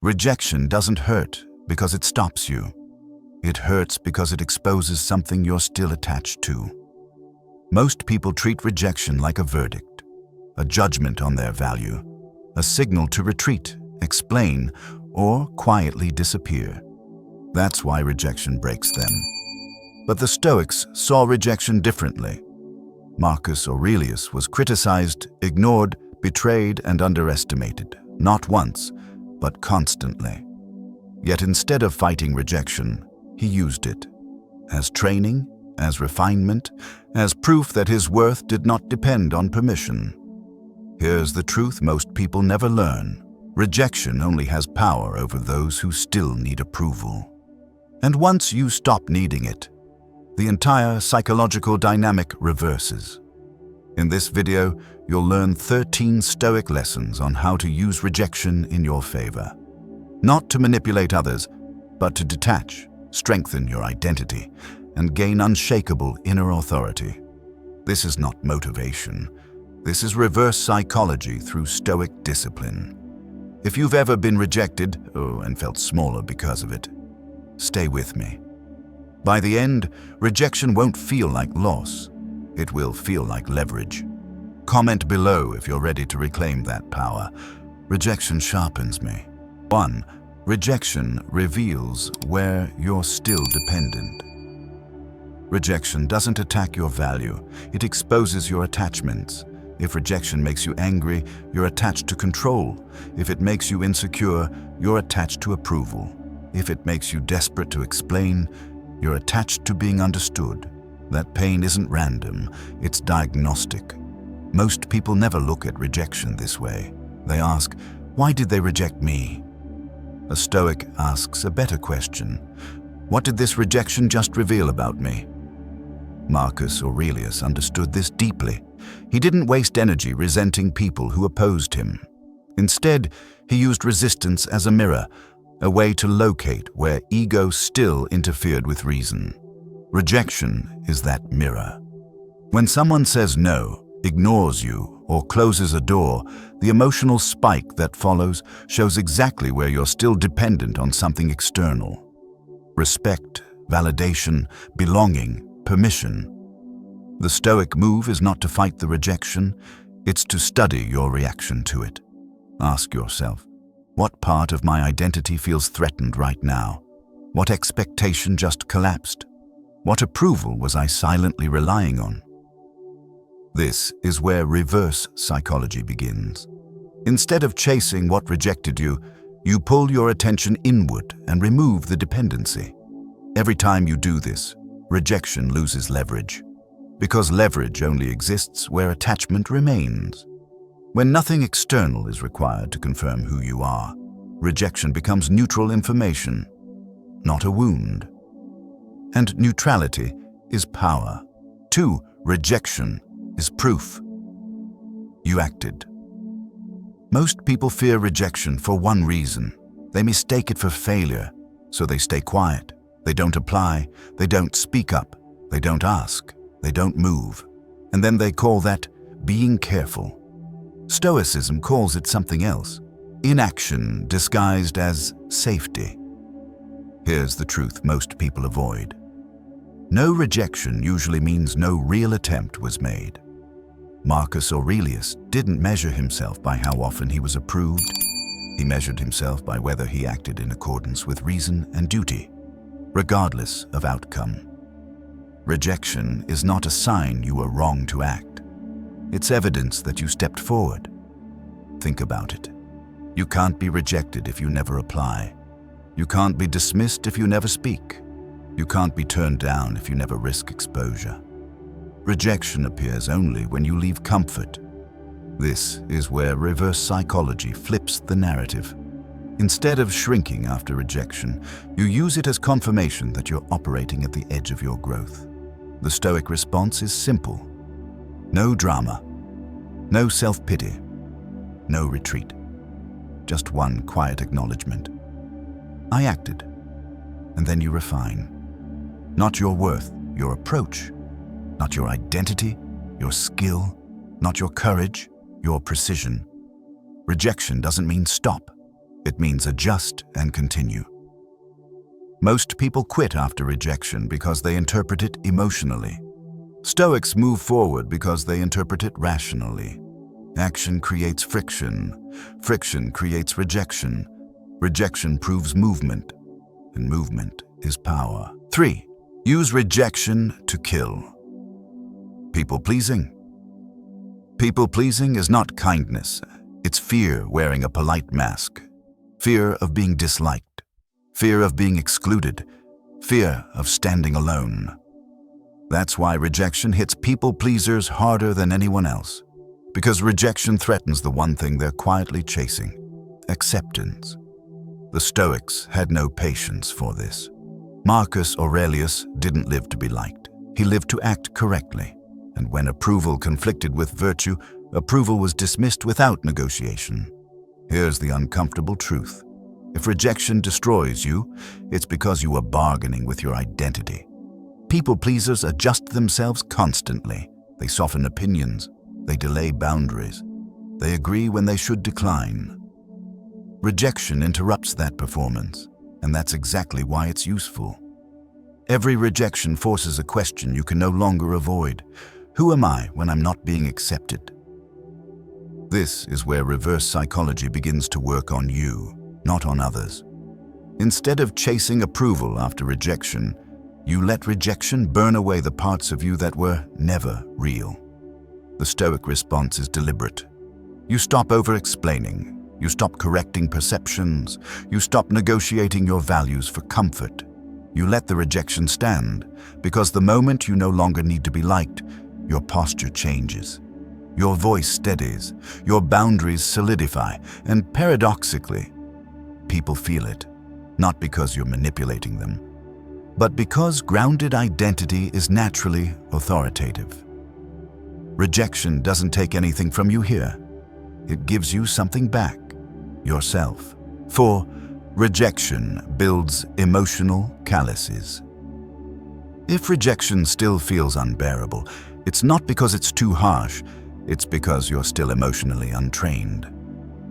Rejection doesn't hurt because it stops you. It hurts because it exposes something you're still attached to. Most people treat rejection like a verdict, a judgment on their value, a signal to retreat, explain, or quietly disappear. That's why rejection breaks them. But the Stoics saw rejection differently. Marcus Aurelius was criticized, ignored, betrayed, and underestimated, not once, but constantly. Yet instead of fighting rejection, he used it as training, as refinement, as proof that his worth did not depend on permission. Here's the truth most people never learn. Rejection only has power over those who still need approval. And once you stop needing it, the entire psychological dynamic reverses. In this video, you'll learn 13 Stoic lessons on how to use rejection in your favor. Not to manipulate others, but to detach, strengthen your identity, and gain unshakable inner authority. This is not motivation. This is reverse psychology through Stoic discipline. If you've ever been rejected, and felt smaller because of it, stay with me. By the end, rejection won't feel like loss. It will feel like leverage. Comment below if you're ready to reclaim that power. Rejection sharpens me. 1. Rejection reveals where you're still dependent. Rejection doesn't attack your value. It exposes your attachments. If rejection makes you angry, you're attached to control. If it makes you insecure, you're attached to approval. If it makes you desperate to explain, you're attached to being understood. That pain isn't random, it's diagnostic. Most people never look at rejection this way. They ask, why did they reject me? A Stoic asks a better question. What did this rejection just reveal about me? Marcus Aurelius understood this deeply. He didn't waste energy resenting people who opposed him. Instead, he used resistance as a mirror, a way to locate where ego still interfered with reason. Rejection is that mirror. When someone says no, ignores you, or closes a door, the emotional spike that follows shows exactly where you're still dependent on something external. Respect, validation, belonging, permission. The Stoic move is not to fight the rejection, it's to study your reaction to it. Ask yourself, what part of my identity feels threatened right now? What expectation just collapsed? What approval was I silently relying on? This is where reverse psychology begins. Instead of chasing what rejected you, you pull your attention inward and remove the dependency. Every time you do this, rejection loses leverage. Because leverage only exists where attachment remains. When nothing external is required to confirm who you are, rejection becomes neutral information, not a wound. And neutrality is power. 2. Rejection is proof. You acted. Most people fear rejection for one reason. They mistake it for failure, so they stay quiet. They don't apply, they don't speak up, they don't ask, they don't move. And then they call that being careful. Stoicism calls it something else. Inaction disguised as safety. Here's the truth most people avoid. No rejection usually means no real attempt was made. Marcus Aurelius didn't measure himself by how often he was approved. He measured himself by whether he acted in accordance with reason and duty, regardless of outcome. Rejection is not a sign you were wrong to act. It's evidence that you stepped forward. Think about it. You can't be rejected if you never apply. You can't be dismissed if you never speak. You can't be turned down if you never risk exposure. Rejection appears only when you leave comfort. This is where reverse psychology flips the narrative. Instead of shrinking after rejection, you use it as confirmation that you're operating at the edge of your growth. The Stoic response is simple. No drama, no self-pity, no retreat. Just one quiet acknowledgement. I acted, and then you refine. Not your worth, your approach. Not your identity, your skill. Not your courage, your precision. Rejection doesn't mean stop. It means adjust and continue. Most people quit after rejection because they interpret it emotionally. Stoics move forward because they interpret it rationally. Action creates friction. Friction creates rejection. Rejection proves movement, and movement is power. 3. Use rejection to kill. People-pleasing. People-pleasing is not kindness. It's fear wearing a polite mask. Fear of being disliked. Fear of being excluded. Fear of standing alone. That's why rejection hits people-pleasers harder than anyone else. Because rejection threatens the one thing they're quietly chasing: acceptance. The Stoics had no patience for this. Marcus Aurelius didn't live to be liked. He lived to act correctly. And when approval conflicted with virtue, approval was dismissed without negotiation. Here's the uncomfortable truth. If rejection destroys you, it's because you are bargaining with your identity. People-pleasers adjust themselves constantly. They soften opinions. They delay boundaries. They agree when they should decline. Rejection interrupts that performance, and that's exactly why it's useful. Every rejection forces a question you can no longer avoid. Who am I when I'm not being accepted? This is where reverse psychology begins to work on you, not on others. Instead of chasing approval after rejection, you let rejection burn away the parts of you that were never real. The Stoic response is deliberate. You stop over-explaining. You stop correcting perceptions. You stop negotiating your values for comfort. You let the rejection stand, because the moment you no longer need to be liked, your posture changes. Your voice steadies. Your boundaries solidify. And paradoxically, people feel it, not because you're manipulating them, but because grounded identity is naturally authoritative. Rejection doesn't take anything from you here. It gives you something back, yourself. 4. Rejection builds emotional calluses. If rejection still feels unbearable, it's not because it's too harsh, it's because you're still emotionally untrained.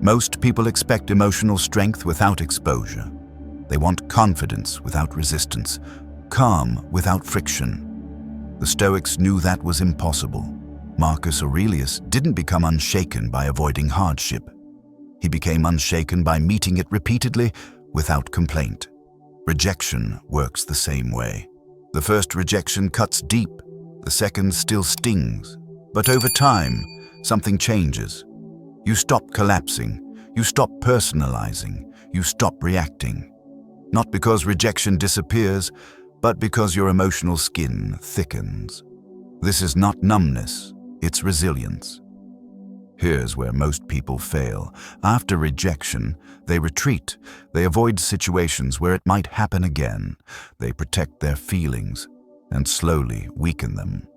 Most people expect emotional strength without exposure. They want confidence without resistance, calm without friction. The Stoics knew that was impossible. Marcus Aurelius didn't become unshaken by avoiding hardship. He became unshaken by meeting it repeatedly without complaint. Rejection works the same way. The first rejection cuts deep, the second still stings. But over time, something changes. You stop collapsing, you stop personalizing, you stop reacting. Not because rejection disappears, but because your emotional skin thickens. This is not numbness, it's resilience. Here's where most people fail. After rejection, they retreat. They avoid situations where it might happen again. They protect their feelings and slowly weaken them.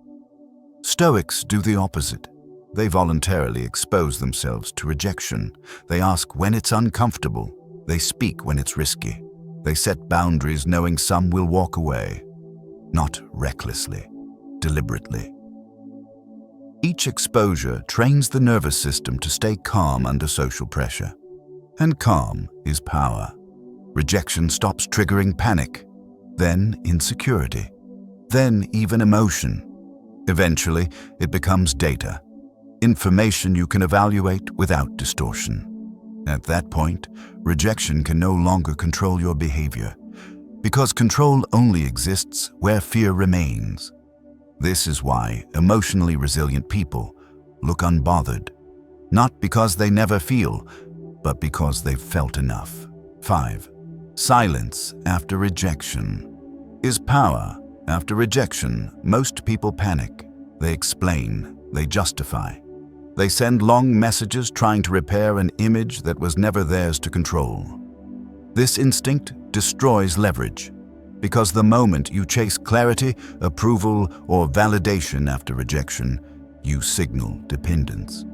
Stoics do the opposite. They voluntarily expose themselves to rejection. They ask when it's uncomfortable. They speak when it's risky. They set boundaries knowing some will walk away. Not recklessly, deliberately. Each exposure trains the nervous system to stay calm under social pressure. And calm is power. Rejection stops triggering panic, then insecurity, then even emotion. Eventually, it becomes data, information you can evaluate without distortion. At that point, rejection can no longer control your behavior, because control only exists where fear remains. This is why emotionally resilient people look unbothered, not because they never feel, but because they've felt enough. 5. Silence after rejection is power. After rejection, most people panic. They explain, they justify. They send long messages trying to repair an image that was never theirs to control. This instinct destroys leverage, because the moment you chase clarity, approval, or validation after rejection, you signal dependence.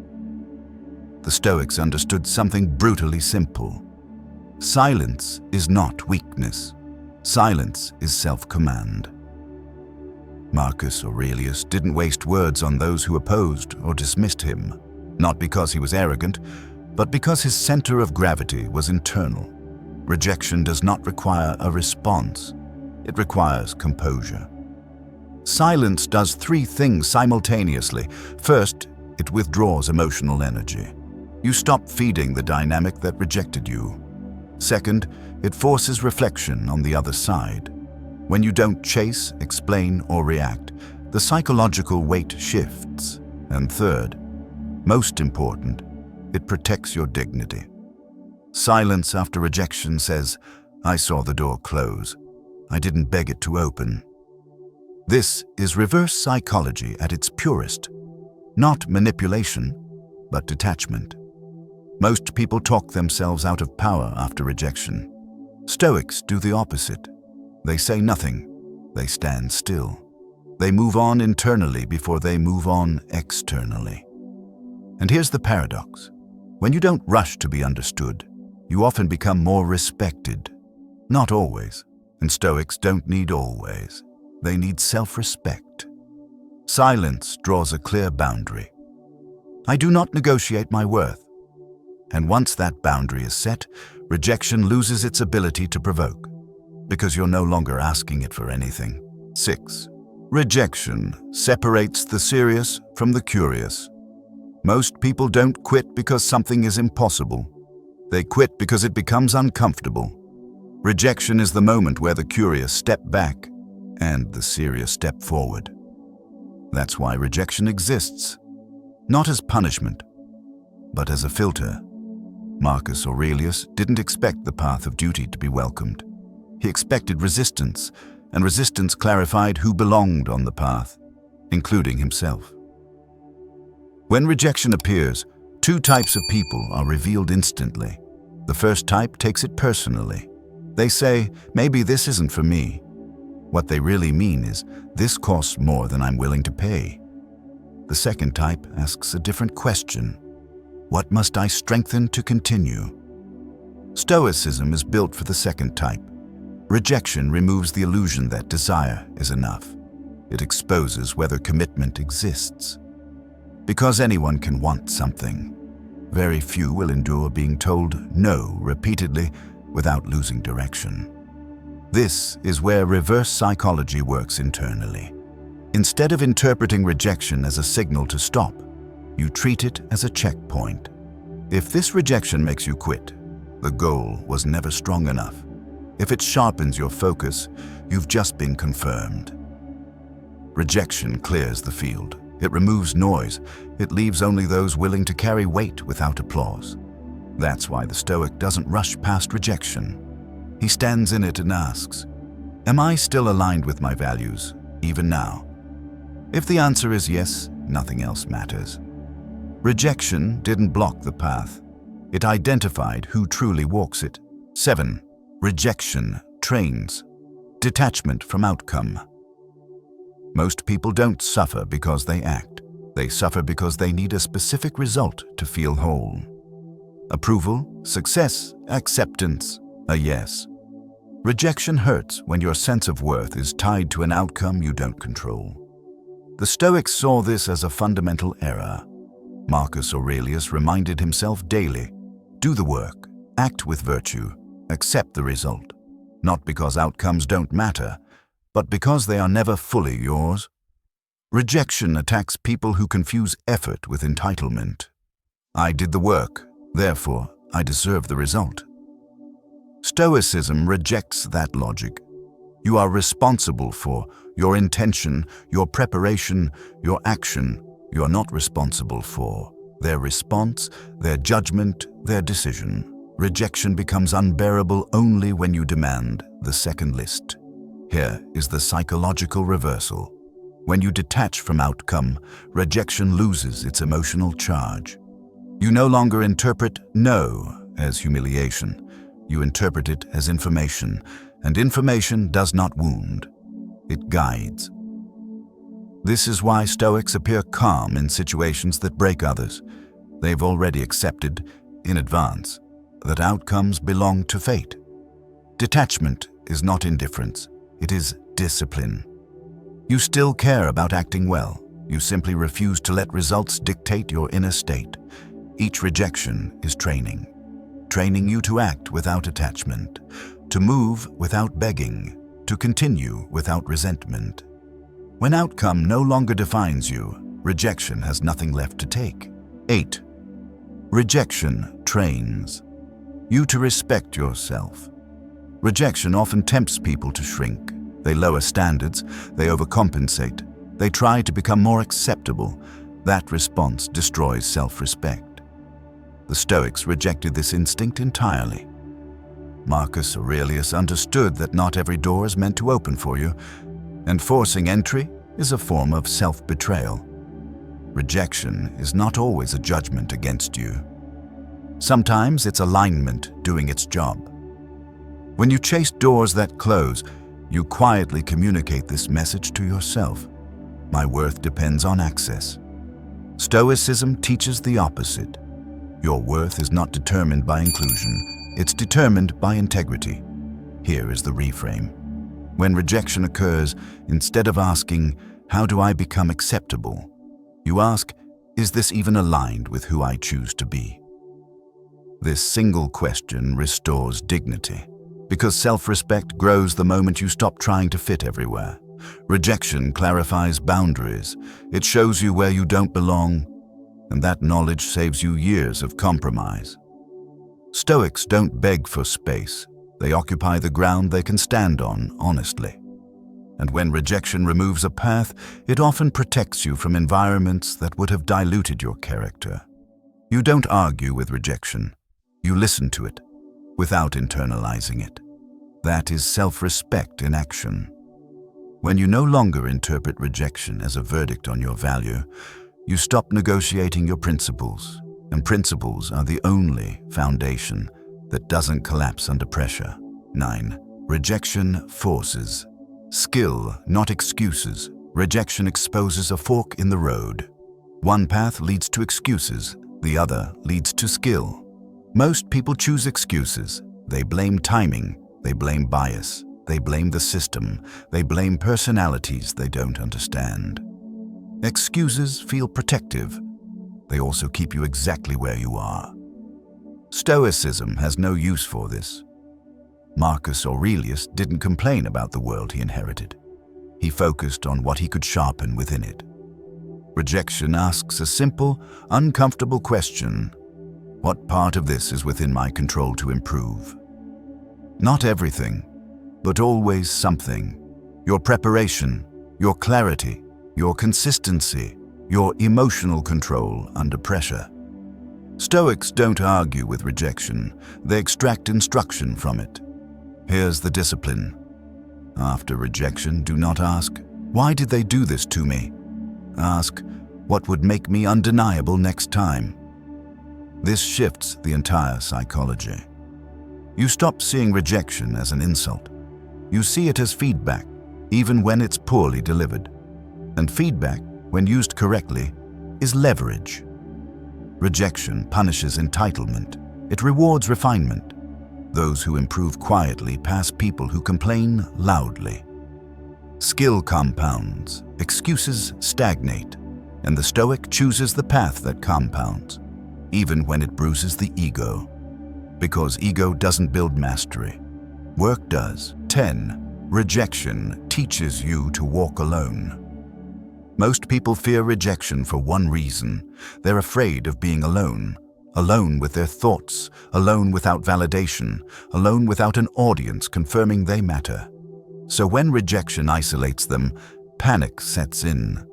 The Stoics understood something brutally simple. Silence is not weakness. Silence is self-command. Marcus Aurelius didn't waste words on those who opposed or dismissed him, not because he was arrogant, but because his center of gravity was internal. Rejection does not require a response. It requires composure. Silence does three things simultaneously. First, it withdraws emotional energy. You stop feeding the dynamic that rejected you. Second, it forces reflection on the other side. When you don't chase, explain, or react, the psychological weight shifts. And third, most important, it protects your dignity. Silence after rejection says, "I saw the door close. I didn't beg it to open." This is reverse psychology at its purest. Not manipulation, but detachment. Most people talk themselves out of power after rejection. Stoics do the opposite. They say nothing. They stand still. They move on internally before they move on externally. And here's the paradox. When you don't rush to be understood, you often become more respected. Not always. And Stoics don't need always. They need self-respect. Silence draws a clear boundary. I do not negotiate my worth. And once that boundary is set, rejection loses its ability to provoke, because you're no longer asking it for anything. 6. Rejection separates the serious from the curious. Most people don't quit because something is impossible. They quit because it becomes uncomfortable. Rejection is the moment where the curious step back and the serious step forward. That's why rejection exists, not as punishment, but as a filter. Marcus Aurelius didn't expect the path of duty to be welcomed. He expected resistance, and resistance clarified who belonged on the path, including himself. When rejection appears, two types of people are revealed instantly. The first type takes it personally. They say, "Maybe this isn't for me." What they really mean is, "This costs more than I'm willing to pay." The second type asks a different question. What must I strengthen to continue? Stoicism is built for the second type. Rejection removes the illusion that desire is enough. It exposes whether commitment exists. Because anyone can want something, very few will endure being told no repeatedly without losing direction. This is where reverse psychology works internally. Instead of interpreting rejection as a signal to stop, you treat it as a checkpoint. If this rejection makes you quit, the goal was never strong enough. If it sharpens your focus, you've just been confirmed. Rejection clears the field. It removes noise. It leaves only those willing to carry weight without applause. That's why the Stoic doesn't rush past rejection. He stands in it and asks, "Am I still aligned with my values, even now?" If the answer is yes, nothing else matters. Rejection didn't block the path. It identified who truly walks it. 7. Rejection trains detachment from outcome. Most people don't suffer because they act. They suffer because they need a specific result to feel whole. Approval, success, acceptance, a yes. Rejection hurts when your sense of worth is tied to an outcome you don't control. The Stoics saw this as a fundamental error. Marcus Aurelius reminded himself daily, do the work, act with virtue, accept the result. Not because outcomes don't matter, but because they are never fully yours. Rejection attacks people who confuse effort with entitlement. I did the work, therefore I deserve the result. Stoicism rejects that logic. You are responsible for your intention, your preparation, your action. You are not responsible for their response, their judgment, their decision. Rejection becomes unbearable only when you demand the second list. Here is the psychological reversal. When you detach from outcome, rejection loses its emotional charge. You no longer interpret no as humiliation. You interpret it as information, and information does not wound. It guides. This is why Stoics appear calm in situations that break others. They've already accepted, in advance, that outcomes belong to fate. Detachment is not indifference, it is discipline. You still care about acting well. You simply refuse to let results dictate your inner state. Each rejection is training. Training you to act without attachment, to move without begging, to continue without resentment. When outcome no longer defines you, rejection has nothing left to take. 8. Rejection trains you to respect yourself. Rejection often tempts people to shrink. They lower standards, they overcompensate, they try to become more acceptable. That response destroys self-respect. The Stoics rejected this instinct entirely. Marcus Aurelius understood that not every door is meant to open for you, and forcing entry is a form of self-betrayal. Rejection is not always a judgment against you. Sometimes it's alignment doing its job. When you chase doors that close, you quietly communicate this message to yourself. My worth depends on access. Stoicism teaches the opposite. Your worth is not determined by inclusion, it's determined by integrity. Here is the reframe. When rejection occurs, instead of asking, "How do I become acceptable?" you ask, "Is this even aligned with who I choose to be?" This single question restores dignity, because self-respect grows the moment you stop trying to fit everywhere. Rejection clarifies boundaries. It shows you where you don't belong, and that knowledge saves you years of compromise. Stoics don't beg for space. They occupy the ground they can stand on honestly. And when rejection removes a path, it often protects you from environments that would have diluted your character. You don't argue with rejection. You listen to it without internalizing it. That is self-respect in action. When you no longer interpret rejection as a verdict on your value, you stop negotiating your principles, and principles are the only foundation that doesn't collapse under pressure. 9. Rejection forces. Skill, not excuses. Rejection exposes a fork in the road. One path leads to excuses, the other leads to skill. Most people choose excuses. They blame timing, they blame bias, they blame the system, they blame personalities they don't understand. Excuses feel protective. They also keep you exactly where you are. Stoicism has no use for this. Marcus Aurelius didn't complain about the world he inherited. He focused on what he could sharpen within it. Rejection asks a simple, uncomfortable question. What part of this is within my control to improve? Not everything, but always something. Your preparation, your clarity, your consistency, your emotional control under pressure. Stoics don't argue with rejection. They extract instruction from it. Here's the discipline. After rejection, do not ask, "Why did they do this to me?" Ask, "What would make me undeniable next time?" This shifts the entire psychology. You stop seeing rejection as an insult. You see it as feedback, even when it's poorly delivered. And feedback, when used correctly, is leverage. Rejection punishes entitlement. It rewards refinement. Those who improve quietly pass people who complain loudly. Skill compounds, excuses stagnate, and the Stoic chooses the path that compounds, even when it bruises the ego. Because ego doesn't build mastery. Work does. 10. Rejection teaches you to walk alone. Most people fear rejection for one reason. They're afraid of being alone. Alone with their thoughts, alone without validation, alone without an audience confirming they matter. So when rejection isolates them, panic sets in.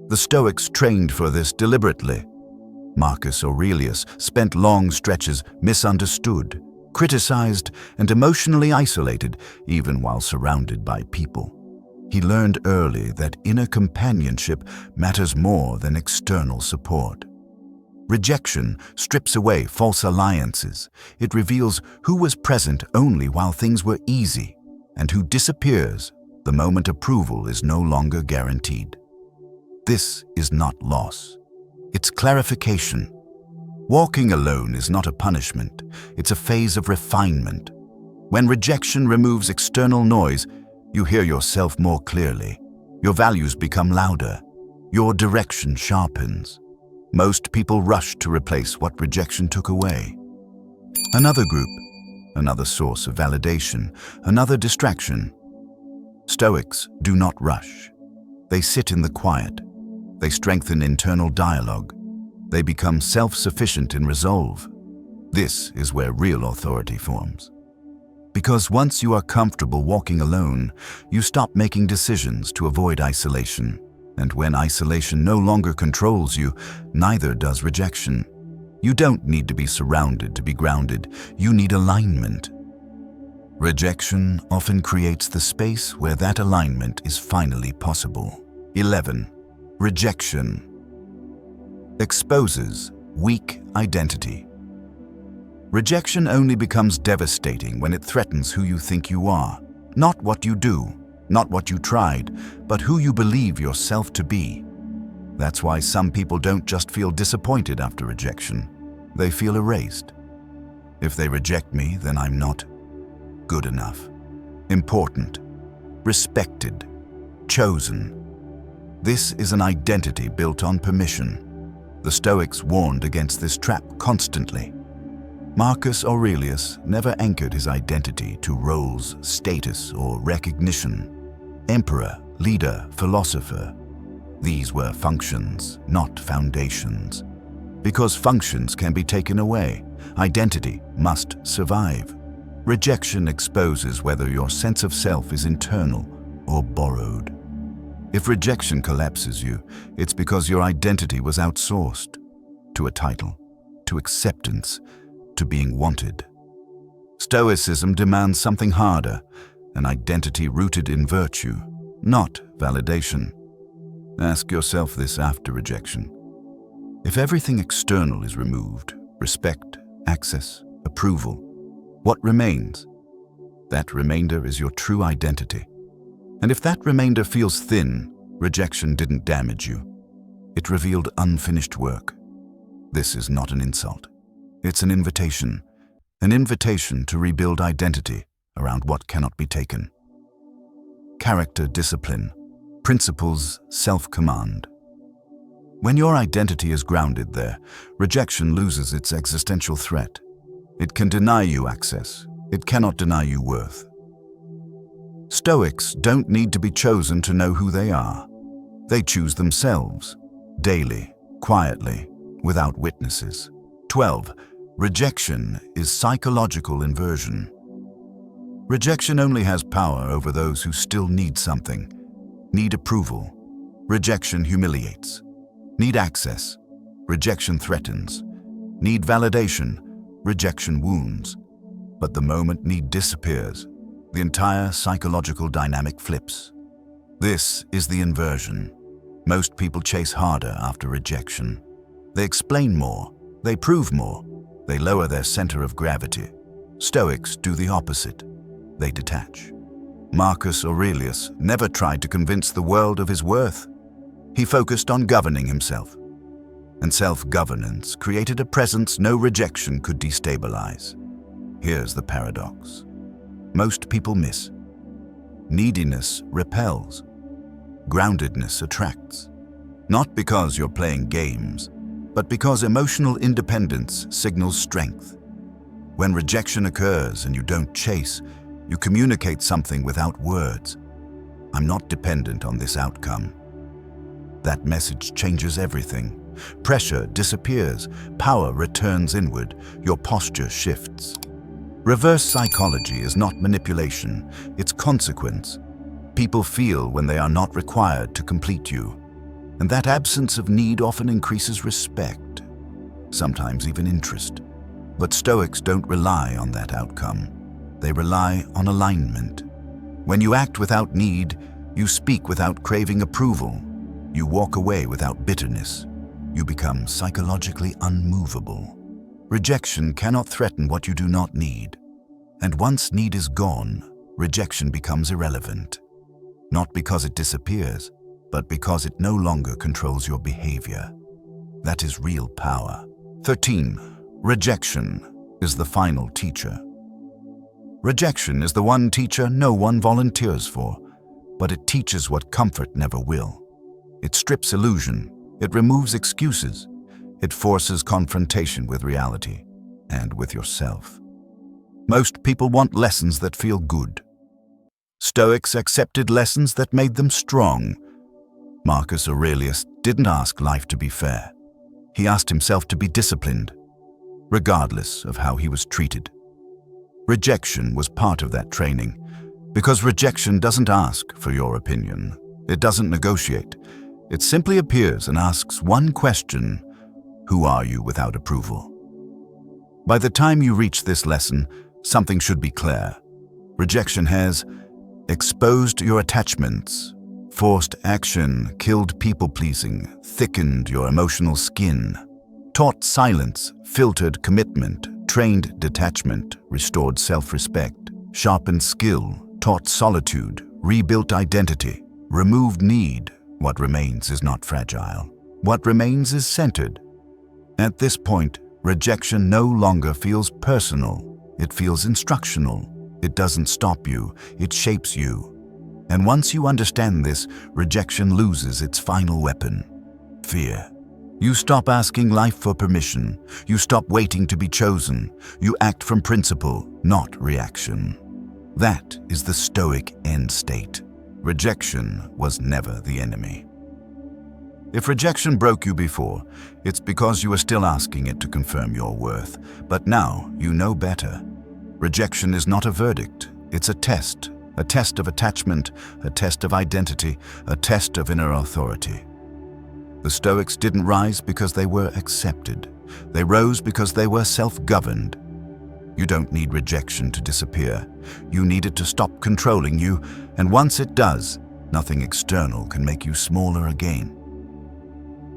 The Stoics trained for this deliberately. Marcus Aurelius spent long stretches misunderstood, criticized, and emotionally isolated, even while surrounded by people. He learned early that inner companionship matters more than external support. Rejection strips away false alliances. It reveals who was present only while things were easy, and who disappears the moment approval is no longer guaranteed. This is not loss. It's clarification. Walking alone is not a punishment. It's a phase of refinement. When rejection removes external noise, you hear yourself more clearly. Your values become louder. Your direction sharpens. Most people rush to replace what rejection took away. Another group, another source of validation, another distraction. Stoics do not rush. They sit in the quiet. They strengthen internal dialogue. They become self-sufficient in resolve. This is where real authority forms. Because once you are comfortable walking alone, you stop making decisions to avoid isolation. And when isolation no longer controls you, neither does rejection. You don't need to be surrounded to be grounded. You need alignment. Rejection often creates the space where that alignment is finally possible. 11. Rejection exposes weak identity. Rejection only becomes devastating when it threatens who you think you are. Not what you do, not what you tried, but who you believe yourself to be. That's why some people don't just feel disappointed after rejection. They feel erased. If they reject me, then I'm not good enough, important, respected, chosen. This is an identity built on permission. The Stoics warned against this trap constantly. Marcus Aurelius never anchored his identity to roles, status, or recognition. Emperor, leader, philosopher. These were functions, not foundations. Because functions can be taken away, identity must survive. Rejection exposes whether your sense of self is internal or borrowed. If rejection collapses you, it's because your identity was outsourced to a title, to acceptance, to being wanted. Stoicism demands something harder, an identity rooted in virtue, not validation. Ask yourself this after rejection. If everything external is removed, respect, access, approval, what remains? That remainder is your true identity. And if that remainder feels thin, rejection didn't damage you. It revealed unfinished work. This is not an insult. It's an invitation to rebuild identity around what cannot be taken. Character discipline, principles, self-command. When your identity is grounded there, rejection loses its existential threat. It can deny you access. It cannot deny you worth. Stoics don't need to be chosen to know who they are. They choose themselves, daily, quietly, without witnesses. 12. Rejection is psychological inversion. Rejection only has power over those who still need something, need approval. Rejection humiliates. Need access. Rejection threatens. Need validation. Rejection wounds. But the moment need disappears, the entire psychological dynamic flips. This is the inversion. Most people chase harder after rejection. They explain more, they prove more, they lower their center of gravity. Stoics do the opposite. They detach. Marcus Aurelius never tried to convince the world of his worth. He focused on governing himself. And self-governance created a presence no rejection could destabilize. Here's the paradox. Most people miss. Neediness repels. Groundedness attracts. Not because you're playing games, but because emotional independence signals strength. When rejection occurs and you don't chase, you communicate something without words. I'm not dependent on this outcome. That message changes everything. Pressure disappears, power returns inward, your posture shifts. Reverse psychology is not manipulation, it's consequence. People feel when they are not required to complete you. And that absence of need often increases respect, sometimes even interest. But Stoics don't rely on that outcome. They rely on alignment. When you act without need, you speak without craving approval. You walk away without bitterness. You become psychologically unmovable. Rejection cannot threaten what you do not need. And once need is gone, rejection becomes irrelevant. Not because it disappears, but because it no longer controls your behavior. That is real power. 13. Rejection is the final teacher. Rejection is the one teacher no one volunteers for, but it teaches what comfort never will. It strips illusion. It removes excuses. It forces confrontation with reality and with yourself. Most people want lessons that feel good. Stoics accepted lessons that made them strong. Marcus Aurelius didn't ask life to be fair. He asked himself to be disciplined, regardless of how he was treated. Rejection was part of that training, because rejection doesn't ask for your opinion. It doesn't negotiate. It simply appears and asks one question: who are you without approval? By the time you reach this lesson, something should be clear. Rejection has exposed your attachments, forced action, killed people-pleasing, thickened your emotional skin, taught silence, filtered commitment, trained detachment, restored self-respect, sharpened skill, taught solitude, rebuilt identity, removed need. What remains is not fragile. What remains is centered. At this point, rejection no longer feels personal. It feels instructional. It doesn't stop you, it shapes you. And once you understand this, rejection loses its final weapon: fear. You stop asking life for permission. You stop waiting to be chosen. You act from principle, not reaction. That is the Stoic end state. Rejection was never the enemy. If rejection broke you before, it's because you were still asking it to confirm your worth. But now you know better. Rejection is not a verdict. It's a test of attachment, a test of identity, a test of inner authority. The Stoics didn't rise because they were accepted. They rose because they were self-governed. You don't need rejection to disappear. You need it to stop controlling you, and once it does, nothing external can make you smaller again.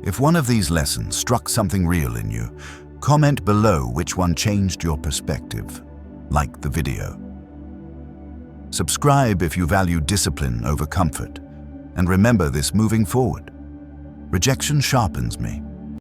If one of these lessons struck something real in you, comment below which one changed your perspective. Like the video. Subscribe if you value discipline over comfort, and remember this moving forward. Rejection sharpens me.